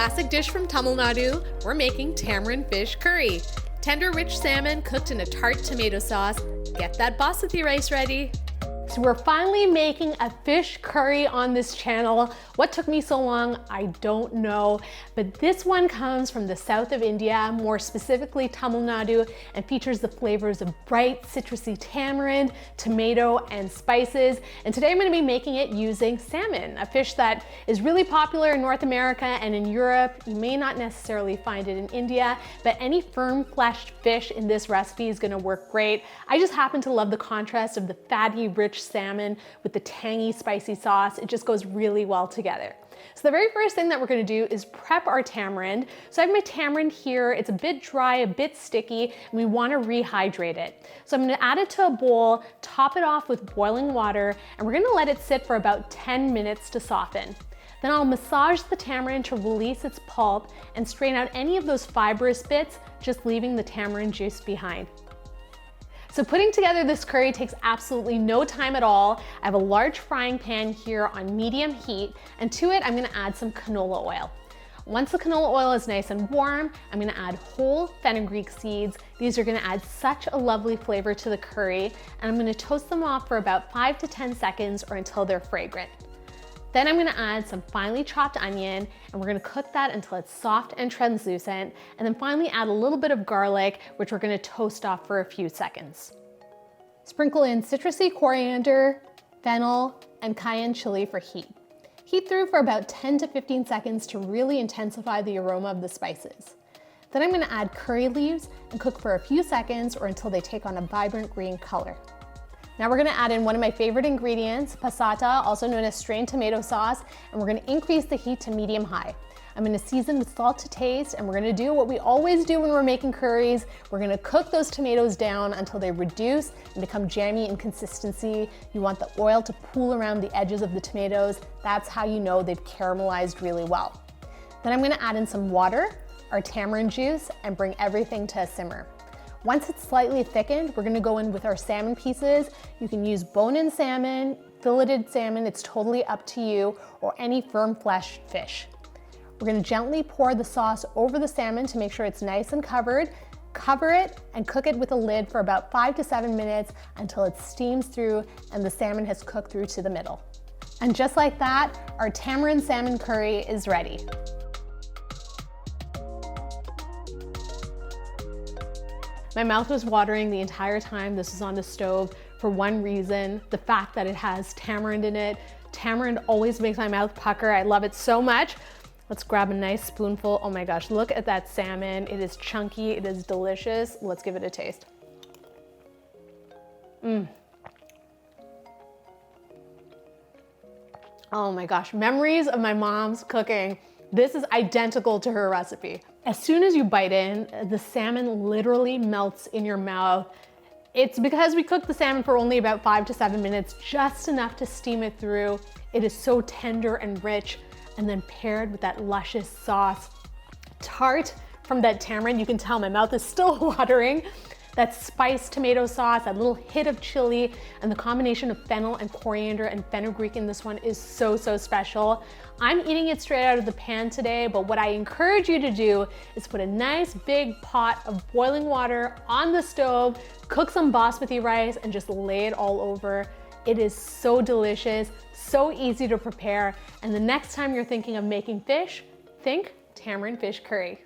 classic dish from Tamil Nadu, we're making tamarind fish curry. Tender, rich salmon cooked in a tart tomato sauce. Get that basmati rice ready. So we're finally making a fish curry on this channel. What took me so long, I don't know, but this one comes from the south of India, more specifically Tamil Nadu, and features the flavors of bright, citrusy tamarind, tomato, and spices. And today I'm gonna be making it using salmon, a fish that is really popular in North America and in Europe. You may not necessarily find it in India, but any firm-fleshed fish in this recipe is gonna work great. I just happen to love the contrast of the fatty, rich salmon with the tangy, spicy sauce. It just goes really well together. So the very first thing that we're gonna do is prep our tamarind. So I have my tamarind here. It's a bit dry, a bit sticky, and we wanna rehydrate it. So I'm gonna add it to a bowl, top it off with boiling water, and we're gonna let it sit for about 10 minutes to soften. Then I'll massage the tamarind to release its pulp and strain out any of those fibrous bits, just leaving the tamarind juice behind. So putting together this curry takes absolutely no time at all. I have a large frying pan here on medium heat, and to it I'm gonna add some canola oil. Once the canola oil is nice and warm, I'm gonna add whole fenugreek seeds. These are gonna add such a lovely flavor to the curry, and I'm gonna toast them off for about 5 to 10 seconds or until they're fragrant. Then I'm gonna add some finely chopped onion, and we're gonna cook that until it's soft and translucent, and then finally add a little bit of garlic, which we're gonna toast off for a few seconds. Sprinkle in citrusy coriander, fennel, and cayenne chili for heat. Heat through for about 10 to 15 seconds to really intensify the aroma of the spices. Then I'm gonna add curry leaves and cook for a few seconds or until they take on a vibrant green color. Now we're gonna add in one of my favorite ingredients, passata, also known as strained tomato sauce, and we're gonna increase the heat to medium-high. I'm gonna season with salt to taste, and we're gonna do what we always do when we're making curries. We're gonna cook those tomatoes down until they reduce and become jammy in consistency. You want the oil to pool around the edges of the tomatoes. That's how you know they've caramelized really well. Then I'm gonna add in some water, our tamarind juice, and bring everything to a simmer. Once it's slightly thickened, we're gonna go in with our salmon pieces. You can use bone-in salmon, filleted salmon, it's totally up to you, or any firm-fleshed fish. We're gonna gently pour the sauce over the salmon to make sure it's nice and covered. Cover it and cook it with a lid for about 5 to 7 minutes until it steams through and the salmon has cooked through to the middle. And just like that, our tamarind salmon curry is ready. My mouth was watering the entire time this was on the stove for one reason, the fact that it has tamarind in it. Tamarind always makes my mouth pucker. I love it so much. Let's grab a nice spoonful. Oh my gosh, look at that salmon. It is chunky, it is delicious. Let's give it a taste. Oh my gosh, memories of my mom's cooking. This is identical to her recipe. As soon as you bite in, the salmon literally melts in your mouth. It's because we cooked the salmon for only about 5 to 7 minutes, just enough to steam it through. It is so tender and rich, and then paired with that luscious sauce. Tart from that tamarind, you can tell my mouth is still watering. That spiced tomato sauce, that little hit of chili, and the combination of fennel and coriander and fenugreek in this one is so, so special. I'm eating it straight out of the pan today, but what I encourage you to do is put a nice big pot of boiling water on the stove, cook some basmati rice, and just lay it all over. It is so delicious, so easy to prepare, and the next time you're thinking of making fish, think tamarind fish curry.